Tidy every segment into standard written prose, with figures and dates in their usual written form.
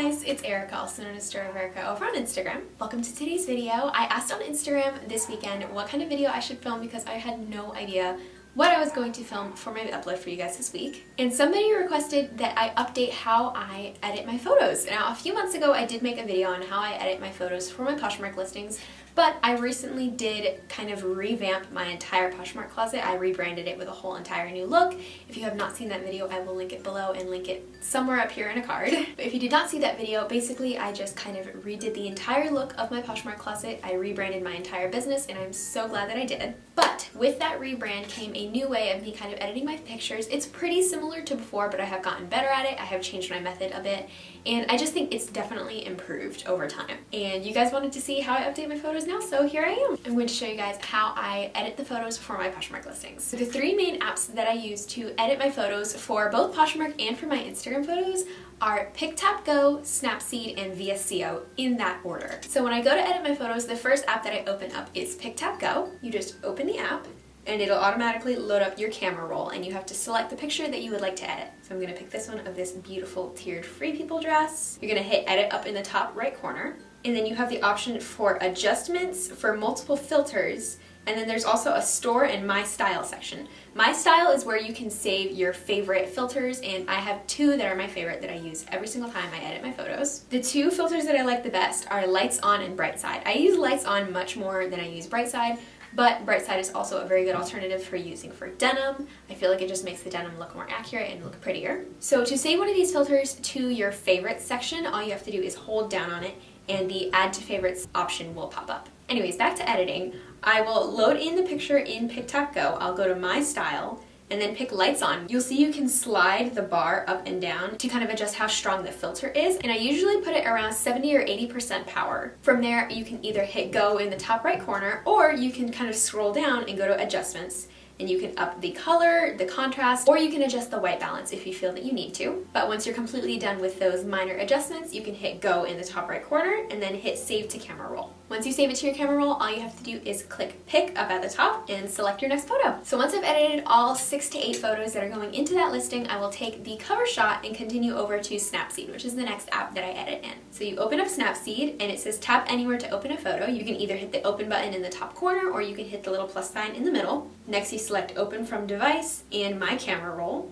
guys, it's Erica, also known as Story of Erica over on Instagram. Welcome to today's video. I asked on Instagram this weekend what kind of video I should film because I had no idea what I was going to film for my upload for you guys this week. And somebody requested that I update how I edit my photos. Now, a few months ago I did make a video on how I edit my photos for my Poshmark listings, but I recently did kind of revamp my entire Poshmark closet. I rebranded it with a whole entire new look. If you have not seen that video, I will link it below and link it somewhere up here in a card. But if you did not see that video, basically I just kind of redid the entire look of my Poshmark closet. I rebranded my entire business and I'm so glad that I did. But with that rebrand came a new way of me kind of editing my pictures. It's pretty similar to before, but I have gotten better at it. I have changed my method a bit, and I just think it's definitely improved over time. And you guys wanted to see how I update my photos now, so here I am. I'm going to show you guys how I edit the photos for my Poshmark listings. So the three main apps that I use to edit my photos for both Poshmark and for my Instagram photos are Piktago, Snapseed, and VSCO in that order. So when I go to edit my photos, the first app that I open up is Piktago. You just open the app and it'll automatically load up your camera roll and you have to select the picture that you would like to edit. So I'm gonna pick this one of this beautiful tiered Free People dress. You're gonna hit edit up in the top right corner, and then you have the option for adjustments for multiple filters. And then there's also a store and my style section. My style is where you can save your favorite filters, and I have two that are my favorite that I use every single time I edit my photos. The two filters that I like the best are lights on and bright side. I use lights on much more than I use bright side, but bright side is also a very good alternative for using for denim. I feel like it just makes the denim look more accurate and look prettier. So to save one of these filters to your favorites section, all you have to do is hold down on it and the add to favorites option will pop up. Anyways, back to editing. I will load in the picture in Piktago. I'll go to my style and then pick lights on. You'll see you can slide the bar up and down to kind of adjust how strong the filter is, and I usually put it around 70 or 80% power. From there, you can either hit go in the top right corner, or you can kind of scroll down and go to adjustments, and you can up the color, the contrast, or you can adjust the white balance if you feel that you need to. But once you're completely done with those minor adjustments, you can hit go in the top right corner and then hit save to camera roll. Once you save it to your camera roll, all you have to do is click pick up at the top and select your next photo. So once I've edited all 6 to 8 photos that are going into that listing, I will take the cover shot and continue over to Snapseed, which is the next app that I edit in. So you open up Snapseed and it says tap anywhere to open a photo. You can either hit the open button in the top corner or you can hit the little plus sign in the middle. Next you select open from device and my camera roll.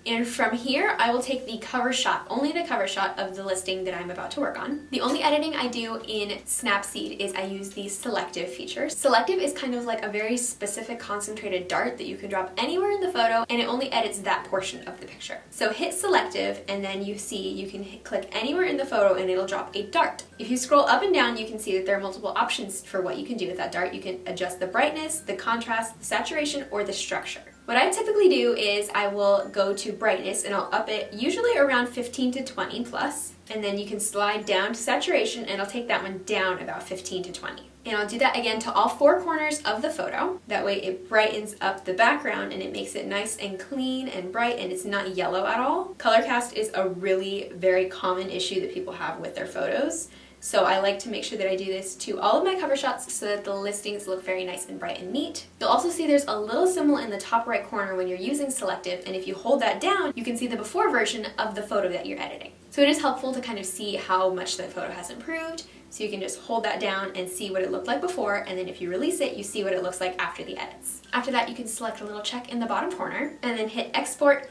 And from here, I will take the cover shot, only the cover shot of the listing that I'm about to work on. The only editing I do in Snapseed is I use the selective feature. Selective is kind of like a very specific concentrated dart that you can drop anywhere in the photo and it only edits that portion of the picture. So hit selective and then you see you can click anywhere in the photo and it'll drop a dart. If you scroll up and down, you can see that there are multiple options for what you can do with that dart. You can adjust the brightness, the contrast, the saturation, or the structure. What I typically do is I will go to brightness and I'll up it usually around 15 to 20 plus, and then you can slide down to saturation and I'll take that one down about 15 to 20. And I'll do that again to all 4 corners of the photo. That way it brightens up the background and it makes it nice and clean and bright and it's not yellow at all. Color cast is a really very common issue that people have with their photos. So I like to make sure that I do this to all of my cover shots so that the listings look very nice and bright and neat. You'll also see there's a little symbol in the top right corner when you're using selective, and if you hold that down, you can see the before version of the photo that you're editing. So it is helpful to kind of see how much the photo has improved. So you can just hold that down and see what it looked like before, and then if you release it, you see what it looks like after the edits. After that, you can select a little check in the bottom corner and then hit export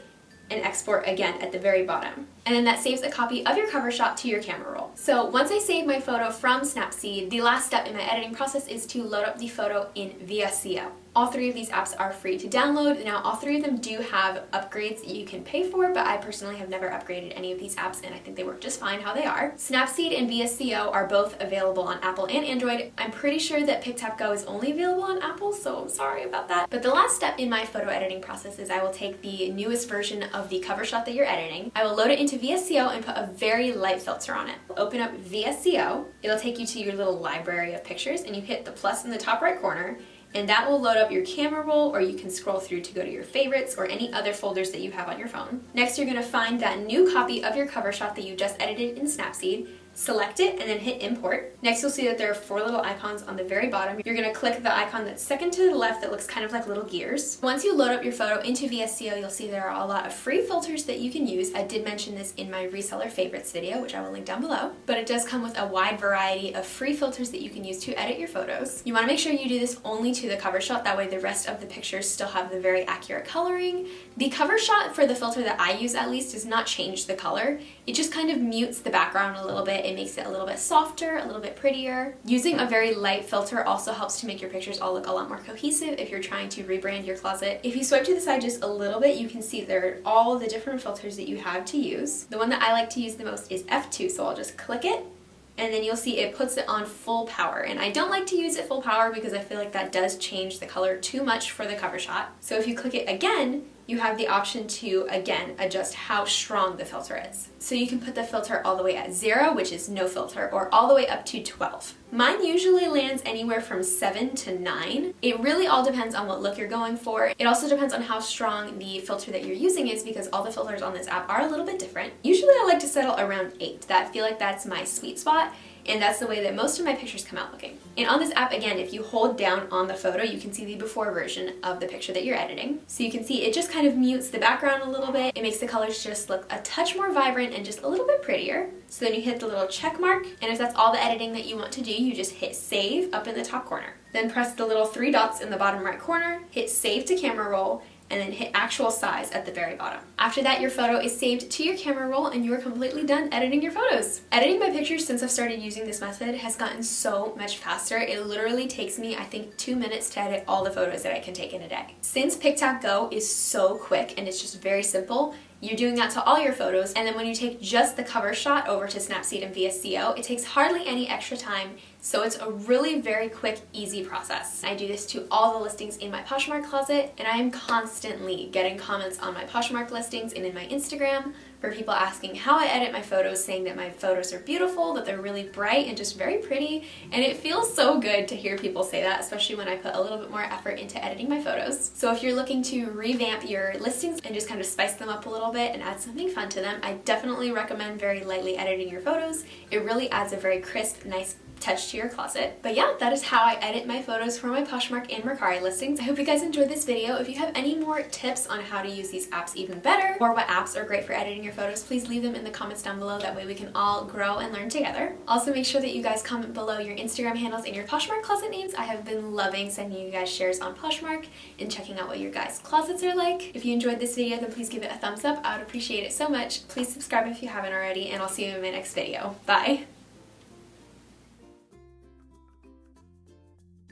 and export again at the very bottom. And then that saves a copy of your cover shot to your camera roll. So once I save my photo from Snapseed, the last step in my editing process is to load up the photo in VSCO. All 3 of these apps are free to download. Now, all 3 of them do have upgrades that you can pay for, but I personally have never upgraded any of these apps and I think they work just fine how they are. Snapseed and VSCO are both available on Apple and Android. I'm pretty sure that Piktago is only available on Apple, so I'm sorry about that. But the last step in my photo editing process is I will take the newest version of the cover shot that you're editing. I will load it into VSCO and put a very light filter on it. Open up VSCO. It'll take you to your little library of pictures and you hit the plus in the top right corner, and that will load up your camera roll, or you can scroll through to go to your favorites or any other folders that you have on your phone. Next, you're going to find that new copy of your cover shot that you just edited in Snapseed, select it, and then hit import. Next, you'll see that there are 4 little icons on the very bottom. You're gonna click the icon that's second to the left that looks kind of like little gears. Once you load up your photo into VSCO, you'll see there are a lot of free filters that you can use. I did mention this in my reseller favorites video, which I will link down below, but it does come with a wide variety of free filters that you can use to edit your photos. You wanna make sure you do this only to the cover shot, that way the rest of the pictures still have the very accurate coloring. The cover shot for the filter that I use at least does not change the color. It just kind of mutes the background a little bit. It makes it a little bit softer, a little bit prettier. Using a very light filter also helps to make your pictures all look a lot more cohesive if you're trying to rebrand your closet. If you swipe to the side just a little bit, you can see there are all the different filters that you have to use. The one that I like to use the most is F2, so I'll just click it, and then you'll see it puts it on full power. And I don't like to use it full power because I feel like that does change the color too much for the cover shot. So if you click it again, you have the option to, again, adjust how strong the filter is. So you can put the filter all the way at 0, which is no filter, or all the way up to 12. Mine usually lands anywhere from 7 to 9. It really all depends on what look you're going for. It also depends on how strong the filter that you're using is, because all the filters on this app are a little bit different. Usually I like to settle around 8. I feel like that's my sweet spot, and that's the way that most of my pictures come out looking. And on this app, again, if you hold down on the photo, you can see the before version of the picture that you're editing. So you can see it just kind of mutes the background a little bit. It makes the colors just look a touch more vibrant and just a little bit prettier. So then you hit the little check mark, and if that's all the editing that you want to do, you just hit save up in the top corner. Then press the little 3 dots in the bottom right corner, hit save to camera roll, and then hit actual size at the very bottom. After that, your photo is saved to your camera roll and you are completely done editing your photos. Editing my pictures since I've started using this method has gotten so much faster. It literally takes me, I think, 2 minutes to edit all the photos that I can take in a day. Since Piktago is so quick and it's just very simple, you're doing that to all your photos, and then when you take just the cover shot over to Snapseed and VSCO, it takes hardly any extra time, so it's a really very quick, easy process. I do this to all the listings in my Poshmark closet, and I am constantly getting comments on my Poshmark listings and in my Instagram for people asking how I edit my photos, saying that my photos are beautiful, that they're really bright and just very pretty, and it feels so good to hear people say that, especially when I put a little bit more effort into editing my photos. So if you're looking to revamp your listings and just kind of spice them up a little bit and add something fun to them, I definitely recommend very lightly editing your photos. It really adds a very crisp, nice touch to your closet. But yeah, that is how I edit my photos for my Poshmark and Mercari listings. I hope you guys enjoyed this video. If you have any more tips on how to use these apps even better, or what apps are great for editing your photos, please leave them in the comments down below. That way we can all grow and learn together. Also, make sure that you guys comment below your Instagram handles and your Poshmark closet names. I have been loving sending you guys shares on Poshmark and checking out what your guys' closets are like. If you enjoyed this video, then please give it a thumbs up. I would appreciate it so much. Please subscribe if you haven't already, and I'll see you in my next video. Bye!